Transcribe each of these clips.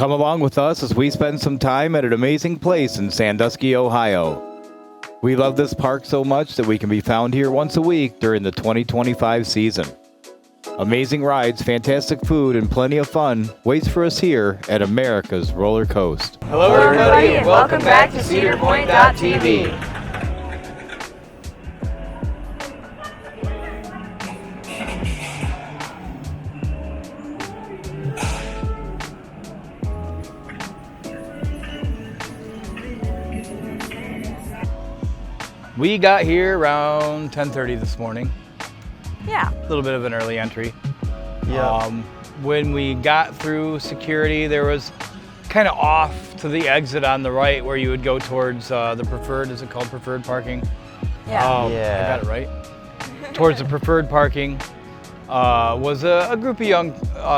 Come along with us as we spend some time at an amazing place in Sandusky, Ohio. We love this park so much that we can be found here once a week during the 2025 season. Amazing rides, fantastic food, and plenty of fun waits for us here at America's Roller Coast. Hello everybody, and welcome back to CedarPointDotTV. We got here around 10:30 this morning. Yeah. A little bit of an early entry. Yeah. When we got through security, there was kind of off to the exit on the right where you would go towards the preferred, is it called preferred parking? Yeah. I got it right. Towards the preferred parking was a group of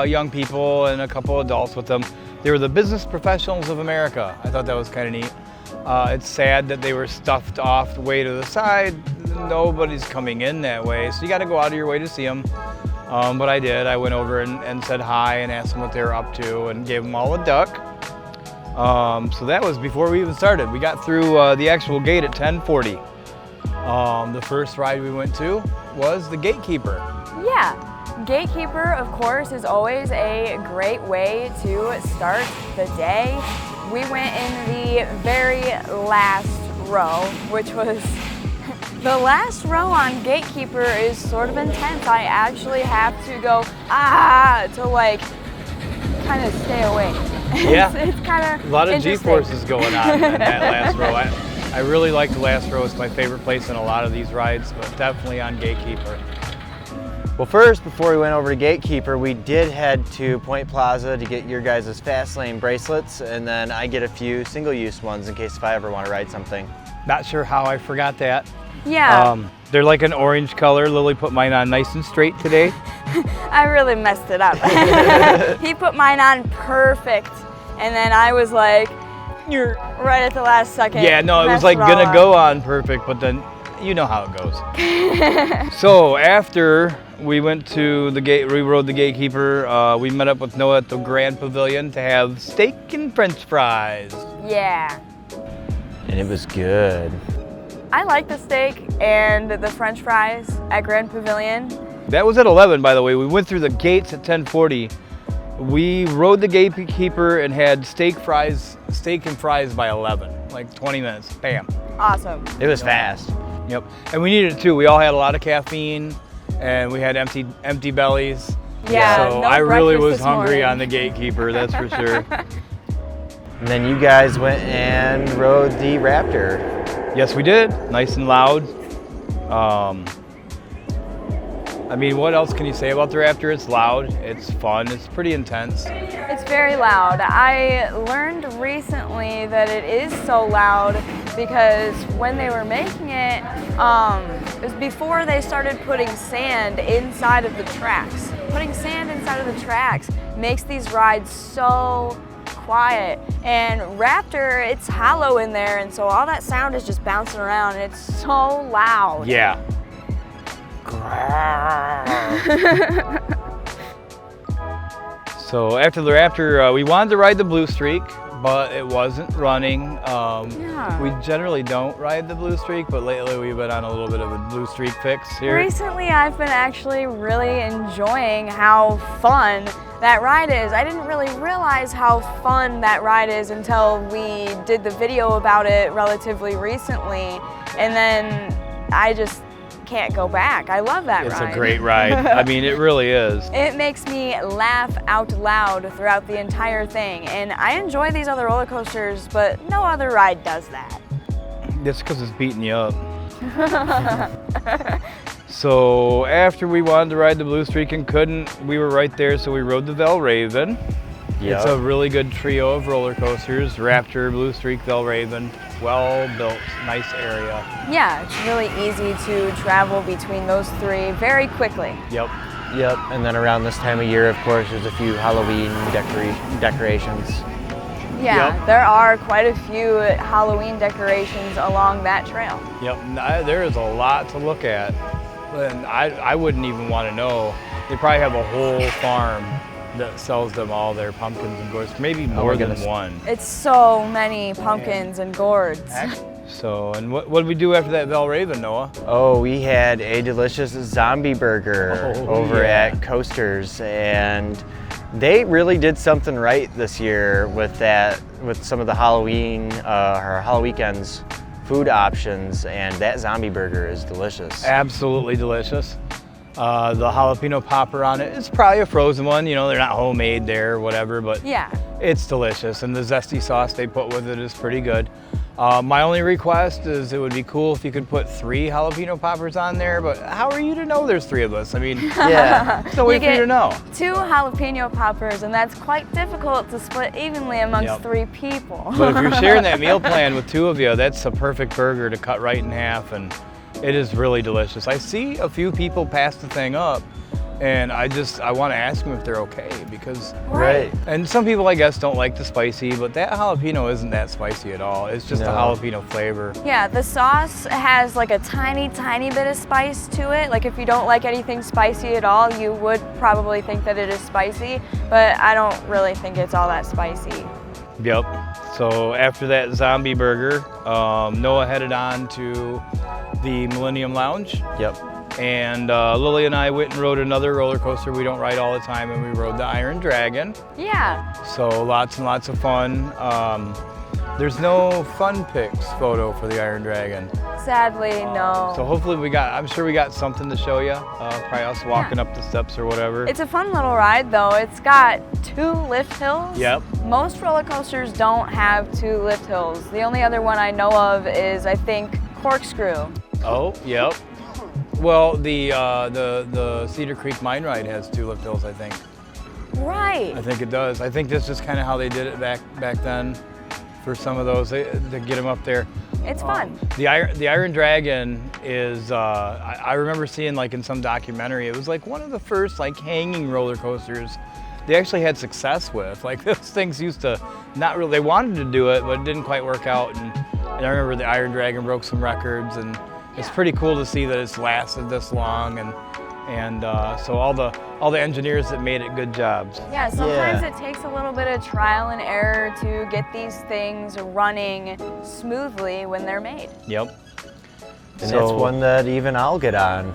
young people and a couple adults with them. They were the Business Professionals of America. I thought that was kind of neat. It's sad that they were stuffed off way to the side. Nobody's coming in that way, so you got to go out of your way to see them. But I did. I went over and said hi and asked them what they were up to and gave them all a duck. So that was before we even started. We got through the actual gate at 10:40. The first ride we went to was the Gatekeeper. Yeah. Gatekeeper, of course, is always a great way to start the day. We went in the very last row, which was the last row on Gatekeeper is sort of intense. I actually have to go to like kind of stay awake. Yeah, it's kind of a lot of G-forces going on in that last row. I really like the last row. It's my favorite place in a lot of these rides, but definitely on Gatekeeper. Well, first, before we went over to Gatekeeper, we did head to Point Plaza to get your guys' fast lane bracelets, and then I get a few single-use ones in case if I ever want to ride something. Not sure how I forgot that. Yeah. They're like an orange color. Lily put mine on nice and straight today. I really messed it up. He put mine on perfect, and then I was like, you're right at the last second. Yeah, no, it was like gonna go on perfect, but then you know how it goes. So after we went to the gate, we rode the Gatekeeper. We met up with Noah at the Grand Pavilion to have steak and French fries. Yeah. And it was good. I like the steak and the French fries at Grand Pavilion. That was at 11, by the way. We went through the gates at 10:40. We rode the Gatekeeper and had steak and fries by 11, like 20 minutes. Bam. Awesome. It was fast. Yep, and we needed it too. We all had a lot of caffeine, and we had empty bellies. Yeah. So no I really was breakfast this hungry morning. on the Gatekeeper, that's for sure. And then you guys went and rode the Raptor. Yes, we did. Nice and loud. I mean, what else can you say about the Raptor? It's loud, it's fun, it's pretty intense. It's very loud. I learned recently that it is so loud because when they were making it, it was before they started putting sand inside of the tracks. Putting sand inside of the tracks makes these rides so quiet. And Raptor, it's hollow in there, and so all that sound is just bouncing around, and it's so loud. Yeah. So after the Raptor, we wanted to ride the Blue Streak, but it wasn't running. We generally don't ride the Blue Streak, but lately we've been on a little bit of a Blue Streak fix here. Recently, I've been actually really enjoying how fun that ride is. I didn't really realize how fun that ride is until we did the video about it relatively recently, and then I just can't go back. I love that ride. It's a great ride. I mean, it really is. It makes me laugh out loud throughout the entire thing, and I enjoy these other roller coasters, but no other ride does that. Just because it's beating you up. So after we wanted to ride the Blue Streak and couldn't, we were right there, so we rode the Valraven. Yep. It's a really good trio of roller coasters. Raptor, Blue Streak, Valraven. Well built, nice area. Yeah, it's really easy to travel between those three very quickly. Yep. Yep, and then around this time of year, of course, there's a few Halloween decorations. Yeah, Yep. There are quite a few Halloween decorations along that trail. Yep, there is a lot to look at. And I wouldn't even want to know. They probably have a whole farm that sells them all their pumpkins and gourds, maybe more than one. It's so many pumpkins and gourds. So, and what did we do after that Valraven, Noah? Oh, we had a delicious zombie burger over yeah. at Coasters, and they really did something right this year with that, with some of the Halloween or Halloweekends food options, and that zombie burger is delicious. Absolutely delicious. The jalapeno popper on it, it's probably a frozen one, you know, they're not homemade there or whatever, but Yeah. it's delicious, and the zesty sauce they put with it is pretty good. My only request is it would be cool if you could put 3 jalapeno poppers on there, but how are you to know there's 3 of us? I mean, Yeah. there's no way for you to know. 2 jalapeno poppers, and that's quite difficult to split evenly amongst Yep. 3 people. But if you're sharing that meal plan with 2 of you, that's a perfect burger to cut right in half, and it is really delicious. I see a few people pass the thing up, and I want to ask them if they're okay, because Right. and some people I guess don't like the spicy, but that jalapeno isn't that spicy at all. It's just the No. jalapeno flavor. Yeah, the sauce has like a tiny bit of spice to it. Like if you don't like anything spicy at all, you would probably think that it is spicy, but I don't really think it's all that spicy. Yep. So after that zombie burger, Noah headed on to the Millennium Lounge. Yep. And Lily and I went and rode another roller coaster we don't ride all the time, and we rode the Iron Dragon. Yeah. So lots and lots of fun. There's no Fun Pics photo for the Iron Dragon. Sadly, no. So hopefully I'm sure we got something to show you. Probably us walking up the steps or whatever. It's a fun little ride though. It's got 2 lift hills. Yep. Most roller coasters don't have 2 lift hills. The only other one I know of is, I think, Corkscrew. Oh, yep. Well, the Cedar Creek Mine Ride has 2 lift hills, I think. Right. I think it does. I think that's just kind of how they did it back then for some of those, to get them up there. It's fun. The Iron Dragon is, I remember seeing like in some documentary, it was like one of the first like hanging roller coasters they actually had success with. Like those things used to not really, they wanted to do it, but it didn't quite work out. And I remember the Iron Dragon broke some records, and it's pretty cool to see that it's lasted this long, and so all the engineers that made it, good jobs. Yeah, sometimes it takes a little bit of trial and error to get these things running smoothly when they're made. Yep. And that's one that even I'll get on.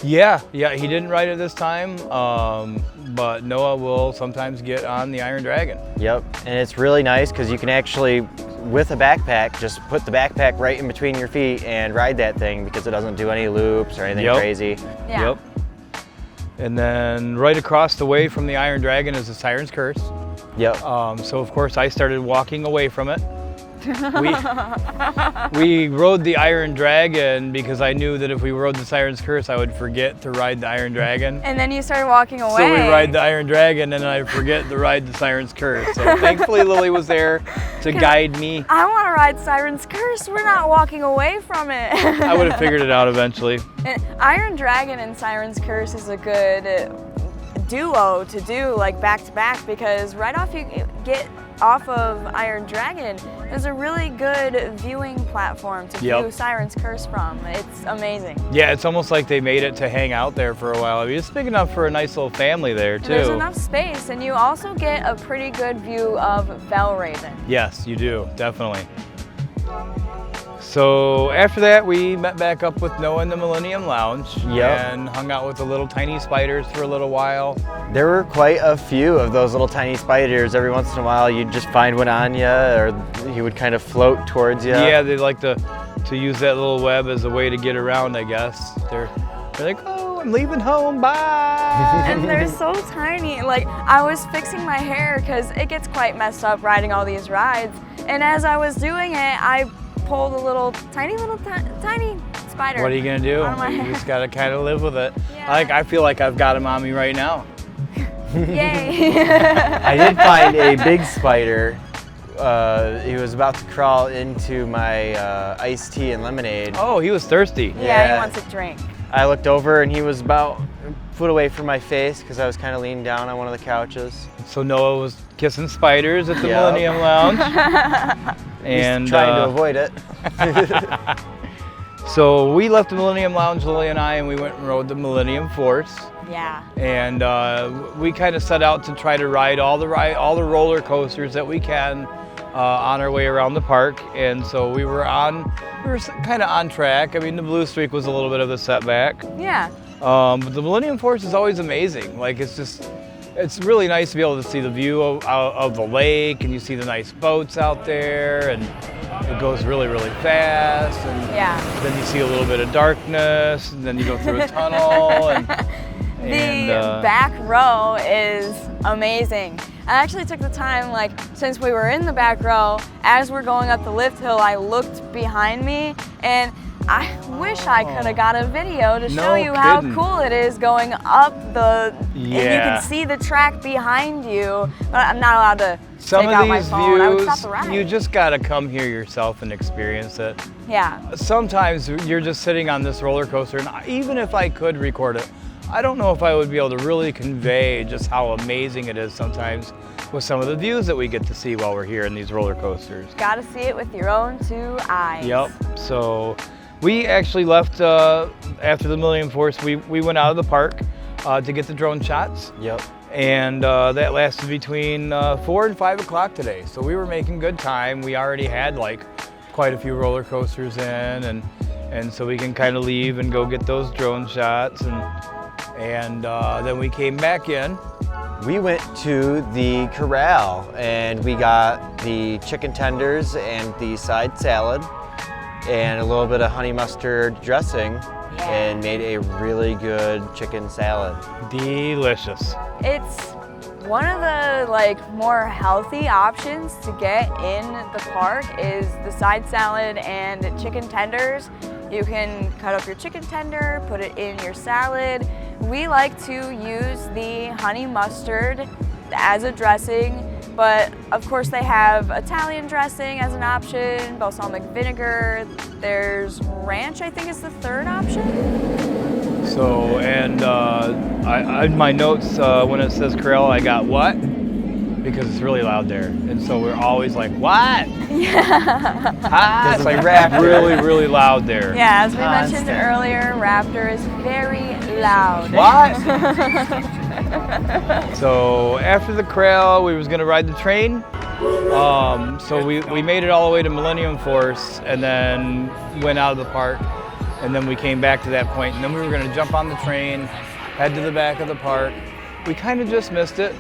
Yeah, he didn't ride it this time, but Noah will sometimes get on the Iron Dragon. Yep, and it's really nice because you can actually, with a backpack, just put the backpack right in between your feet and ride that thing because it doesn't do any loops or anything crazy. Yeah. Yep. And then right across the way from the Iron Dragon is the Siren's Curse. Yep. So of course I started walking away from it. We rode the Iron Dragon because I knew that if we rode the Siren's Curse, I would forget to ride the Iron Dragon. And then you started walking away. So we ride the Iron Dragon, and then I forget to ride the Siren's Curse. So thankfully Lily was there to guide me. I want to ride Siren's Curse. We're not walking away from it. I would have figured it out eventually. And Iron Dragon and Siren's Curse is a good duo to do, like back to back, because right off you get off of Iron Dragon, there's a really good viewing platform to view Siren's Curse from. It's amazing. Yeah, it's almost like they made it to hang out there for a while. I mean, it's big enough for a nice little family there too. There's enough space, and you also get a pretty good view of Valraven. Yes, you do, definitely. So after that, we met back up with Noah in the Millennium Lounge and hung out with the little tiny spiders for a little while. There were quite a few of those little tiny spiders. Every once in a while, you'd just find one on you, or he would kind of float towards you. Yeah, they like to use that little web as a way to get around, I guess. They're like, oh, I'm leaving home, bye. And they're so tiny. Like, I was fixing my hair because it gets quite messed up riding all these rides. And as I was doing it, I pulled a little tiny spider. What are you gonna do? You just gotta kind of live with it. Yeah. I feel like I've got him on me right now. Yay. I did find a big spider. He was about to crawl into my iced tea and lemonade. Oh, he was thirsty. Yeah, he wants a drink. I looked over and he was about a foot away from my face because I was kind of leaning down on one of the couches. So Noah was kissing spiders at the Millennium Lounge. And trying to avoid it. So we left the Millennium Lounge, Lily and I, and we went and rode the Millennium Force. Yeah. And we kind of set out to try to ride all the roller coasters that we can on our way around the park. And so we were kind of on track. I mean, the Blue Streak was a little bit of a setback. Yeah. But the Millennium Force is always amazing. Like, it's really nice to be able to see the view of the lake, and you see the nice boats out there, and it goes really, really fast. And then you see a little bit of darkness, and then you go through a tunnel. The back row is amazing. I actually took the time, like, since we were in the back row, as we're going up the lift hill, I looked behind me, and I wish I could have got a video to show you how cool it is going up and you can see the track behind you, but I'm not allowed to take out my phone. I would stop the ride. You just gotta come here yourself and experience it. Yeah. Sometimes you're just sitting on this roller coaster, and even if I could record it, I don't know if I would be able to really convey just how amazing it is sometimes with some of the views that we get to see while we're here in these roller coasters. Gotta see it with your own 2 eyes. Yep. So we actually left after the Millennium Force. We went out of the park to get the drone shots. Yep. And that lasted between 4 and 5 o'clock today. So we were making good time. We already had like quite a few roller coasters in, and so we can kind of leave and go get those drone shots, and then we came back in. We went to the corral and we got the chicken tenders and the side salad and a little bit of honey mustard dressing and made a really good chicken salad. Delicious. It's one of the more healthy options to get in the park is the side salad and chicken tenders. You can cut up your chicken tender, put it in your salad. We like to use the honey mustard as a dressing, but of course they have Italian dressing as an option, balsamic vinegar. There's ranch, I think, is the third option. So, and in my notes, when it says corral, I got what? Because it's really loud there. And so we're always like, what? Yeah. Ah, it's like really, really loud there. Yeah, as we mentioned earlier, Raptor is very loud. What? So after the corral, we was gonna ride the train. So we made it all the way to Millennium Force and then went out of the park. And then we came back to that point, and then we were gonna jump on the train, head to the back of the park. We kind of just missed it.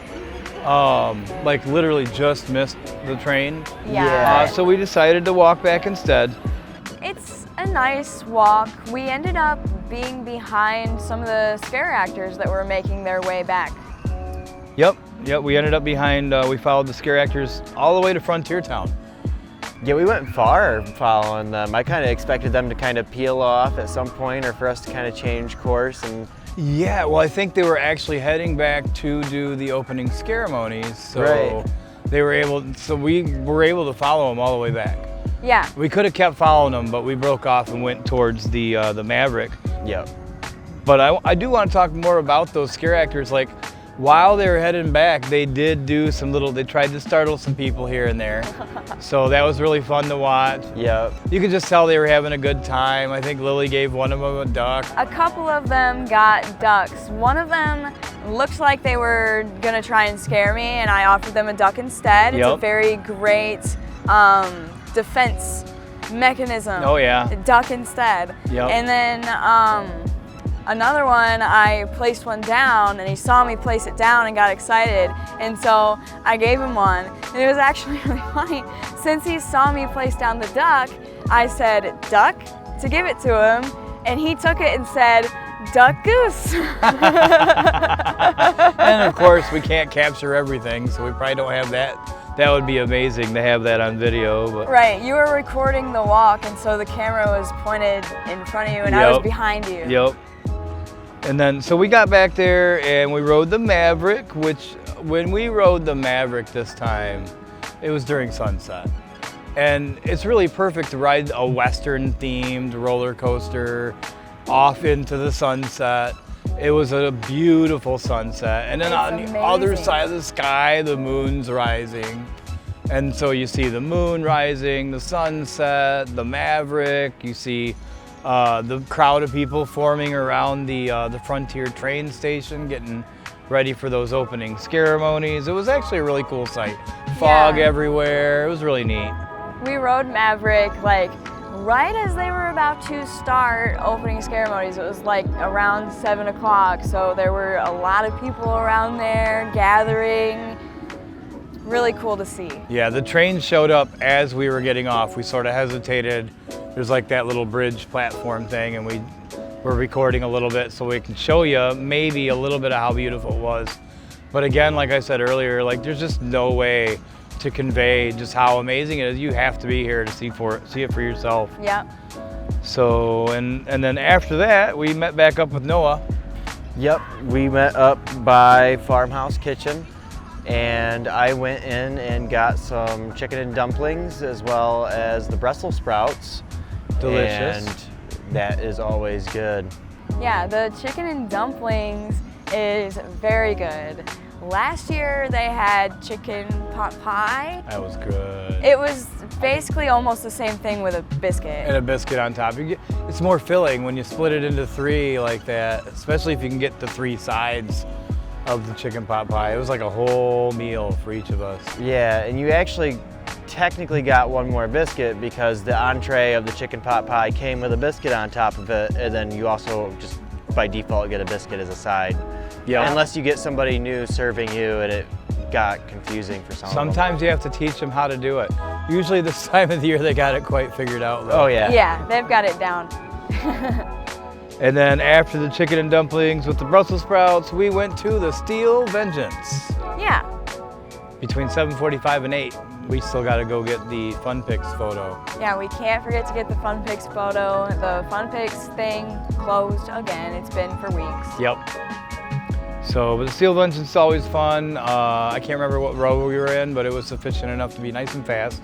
Like literally just missed the train. Yeah. So we decided to walk back instead. It's a nice walk. We ended up being behind some of the scare actors that were making their way back. Yep, we ended up behind, we followed the scare actors all the way to Frontier Town. Yeah, we went far following them. I kind of expected them to kind of peel off at some point or for us to kind of change course. And yeah, well, I think they were actually heading back to do the opening ceremonies, so they were we were able to follow them all the way back. Yeah. We could have kept following them, but we broke off and went towards the Maverick. Yep. But I do want to talk more about those scare actors. Like, while they were heading back, they did do they tried to startle some people here and there. So that was really fun to watch. Yep. You could just tell they were having a good time. I think Lily gave one of them a duck. A couple of them got ducks. One of them looked like they were gonna try and scare me, and I offered them a duck instead. It's a very great defense mechanism. Oh yeah. Duck instead. Yep. And then another one, I placed one down, and he saw me place it down and got excited, and so I gave him one. And it was actually really funny. Since he saw me place down the duck, I said, duck, to give it to him, and he took it and said, duck goose. And of course, we can't capture everything, so we probably don't have that. That would be amazing to have that on video. But. Right, you were recording the walk, and so the camera was pointed in front of you, and I was behind you. Yep. And then, so we got back there and we rode the Maverick, which when we rode the Maverick this time, it was during sunset. And it's really perfect to ride a Western themed roller coaster off into the sunset. It was a beautiful sunset. And then on the other side of the sky, the moon's rising. And so you see the moon rising, the sunset, the Maverick, you see The crowd of people forming around the Frontier train station, getting ready for those opening ceremonies. It was actually a really cool sight. Fog everywhere. It was really neat. We rode Maverick like right as they were about to start opening ceremonies. It was like around 7 o'clock, so there were a lot of people around there gathering. Really cool to see. Yeah, the train showed up as we were getting off. We sort of hesitated. There's like that little bridge platform thing, and we were recording a little bit so we can show you maybe a little bit of how beautiful it was. But again, like I said earlier, like there's just no way to convey just how amazing it is. You have to be here to see it for yourself. Yeah. So, and then after that, we met back up with Noah. Yep, we met up by Farmhouse Kitchen, and I went in and got some chicken and dumplings as well as the Brussels sprouts. Delicious. And that is always good. Yeah, the chicken and dumplings is very good. Last year they had chicken pot pie. That was good. It was basically almost the same thing with a biscuit. And a biscuit on top. It's more filling when you split it into 3 like that, especially if you can get the 3 sides of the chicken pot pie. It was like a whole meal for each of us. Yeah, and you actually technically got one more biscuit because the entree of the chicken pot pie came with a biscuit on top of it, and then you also just by default get a biscuit as a side. Yeah. Unless you get somebody new serving you, and it got confusing for some of them. Sometimes you have to teach them how to do it. Usually this time of the year they got it quite figured out though. Oh yeah. Yeah, they've got it down. And then after the chicken and dumplings with the Brussels sprouts, we went to the Steel Vengeance. Yeah. Between 7:45 and 8, we still got to go get the Fun Pics photo. Yeah, we can't forget to get the Fun Pics photo. The Fun Pics thing closed again. It's been for weeks. Yep. So, but the Steel Vengeance is always fun. I can't remember what row we were in, but it was sufficient enough to be nice and fast.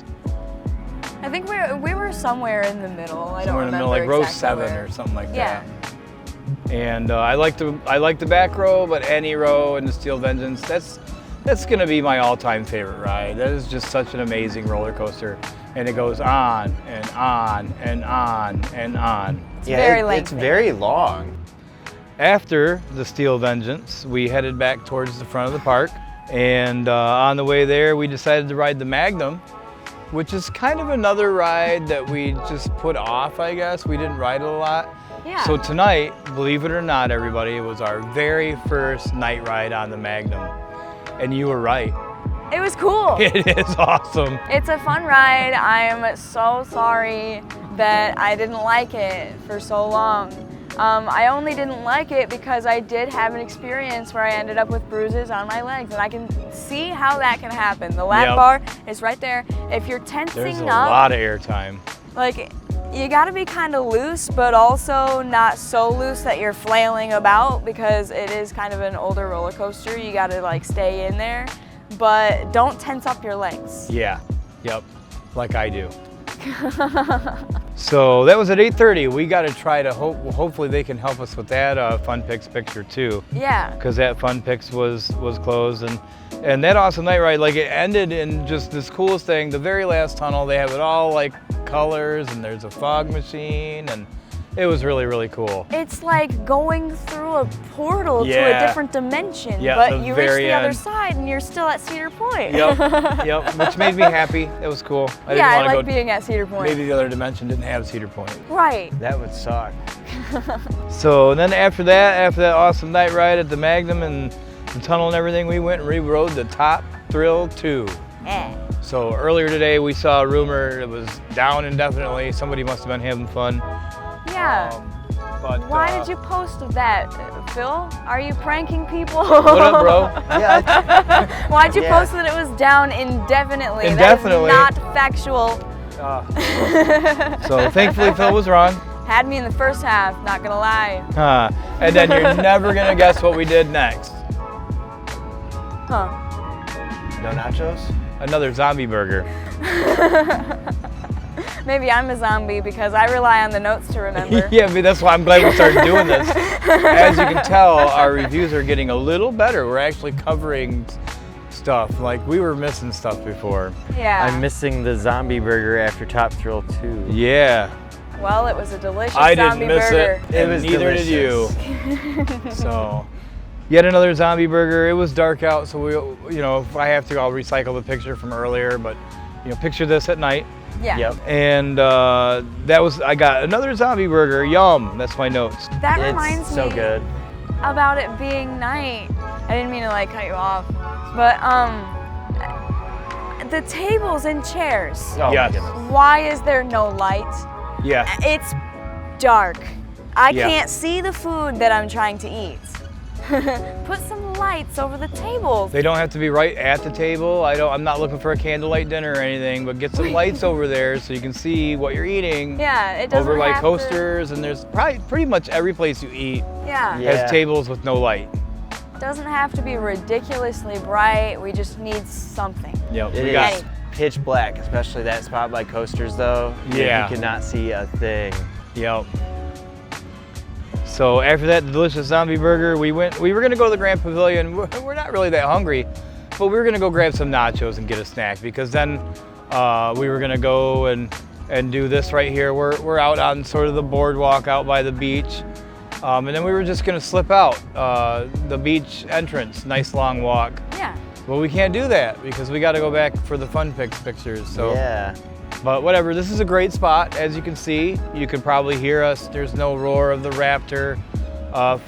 I think we were somewhere in the middle. I don't Somewhere in the remember middle, like row exactly 7 where. or something like Yeah. that. And I like the back row, but any row in the Steel Vengeance, that's gonna be my all-time favorite ride. That is just such an amazing roller coaster, and it goes on and on and on and on. It's very lengthy. It's very long. After the Steel Vengeance, we headed back towards the front of the park, and on the way there, we decided to ride the Magnum, which is kind of another ride that we just put off, I guess. We didn't ride it a lot. Yeah. So tonight, believe it or not, everybody, it was our very first night ride on the Magnum. And you were right. It was cool. It is awesome. It's a fun ride. I'm so sorry that I didn't like it for so long. I only didn't like it because I did have an experience where I ended up with bruises on my legs, and I can see how that can happen. The lap bar is right there. If you're tensing There's a up, lot of airtime. like, you gotta be kind of loose, but also not so loose that you're flailing about, because it is kind of an older roller coaster. You gotta like stay in there, but don't tense up your legs. Yeah, yep, like I do. So that was at 8:30. We got to try to hopefully they can help us with that Fun Pics picture too. Yeah. Because that Fun Pics was closed, and that awesome night ride, like it ended in just this coolest thing. The very last tunnel, they have it all like colors, and there's a fog machine, and it was really, really cool. It's like going through a portal to a different dimension, Yeah, but the you reach very the other end. side and you're still at Cedar Point. Yep, which made me happy. It was cool. I didn't Yeah, I want to like go. being at Cedar Point. Maybe the other dimension didn't have Cedar Point. Right. That would suck. So then after that awesome night ride at the Magnum and the tunnel and everything, we went and rode the Top Thrill 2. Eh. So earlier today we saw a rumor it was down indefinitely. Somebody must have been having fun. Yeah. But Why did you post that, Phil? Are you pranking people? What up, bro? Yeah. Why'd you Yeah. post that it was down indefinitely? Indefinitely. That is not factual. So thankfully Phil was wrong. Had me in the first half, not gonna lie. And then you're never gonna guess what we did next. Huh. No nachos? Another zombie burger. Maybe I'm a zombie because I rely on the notes to remember. Yeah, but that's why I'm glad we started doing this. As you can tell, our reviews are getting a little better. We're actually covering stuff. Like, we were missing stuff before. Yeah. I'm missing the zombie burger after Top Thrill 2. Yeah. Well, it was a delicious I didn't zombie miss burger. it, and was neither delicious. did you. So, yet another zombie burger. It was dark out, so if I have to, I'll recycle the picture from earlier. But, picture this at night. Yeah. Yep. And I got another zombie burger. Yum. That's my notes. That It's reminds so me good. about it being night. I didn't mean to cut you off, but the tables and chairs. Oh Yes. my goodness. Why is there no light? Yeah. It's dark. I Yeah. can't see the food that I'm trying to eat. Put some lights over the tables. They don't have to be right at the table. I'm not looking for a candlelight dinner or anything, but get some lights over there so you can see what you're eating. Yeah, it doesn't Over like have coasters, and there's probably pretty much every place you eat Yeah. Yeah. has tables with no light. It doesn't have to be ridiculously bright. We just need something. Yep. It We is got pitch black, especially that spot by coasters though. Yeah. You cannot see a thing. Yep. So after that delicious zombie burger, we were gonna go to the Grand Pavilion. We're not really that hungry, but we were gonna go grab some nachos and get a snack, because then we were gonna go and do this right here. We're out on sort of the boardwalk out by the beach. And then we were just gonna slip out the beach entrance, nice long walk. Yeah. Well, we can't do that because we gotta go back for the fun pictures. So. Yeah. But whatever, this is a great spot. As you can see, you can probably hear us. There's no roar of the raptor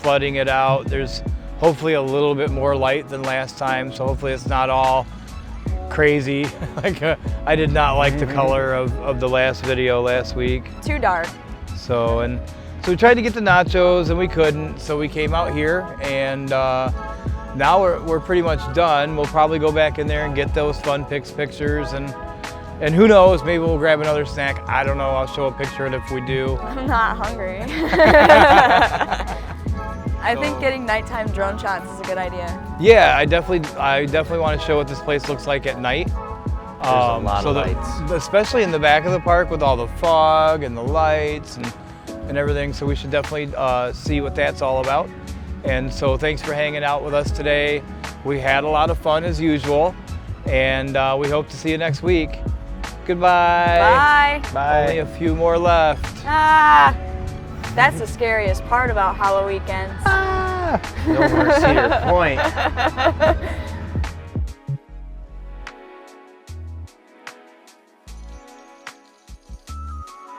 flooding it out. There's hopefully a little bit more light than last time, so hopefully it's not all crazy. I did not like the color of the last video last week. Too dark. So we tried to get the nachos and we couldn't, so we came out here, and now we're pretty much done. We'll probably go back in there and get those fun pictures, and who knows, maybe we'll grab another snack. I don't know, I'll show a picture of it if we do. I'm not hungry. I think getting nighttime drone shots is a good idea. Yeah, I definitely want to show what this place looks like at night. There's a lot of lights. Especially in the back of the park with all the fog and the lights and everything. So we should definitely see what that's all about. And so thanks for hanging out with us today. We had a lot of fun as usual, and we hope to see you next week. Goodbye. Bye. Bye. Only a few more left. Ah, that's the scariest part about Halloweekends. No more Cedar Point.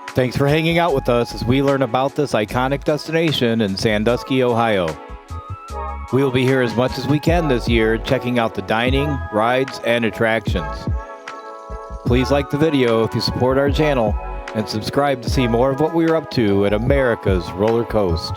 Thanks for hanging out with us as we learn about this iconic destination in Sandusky, Ohio. We will be here as much as we can this year, checking out the dining, rides, and attractions. Please like the video if you support our channel, and subscribe to see more of what we're up to at America's Roller Coast.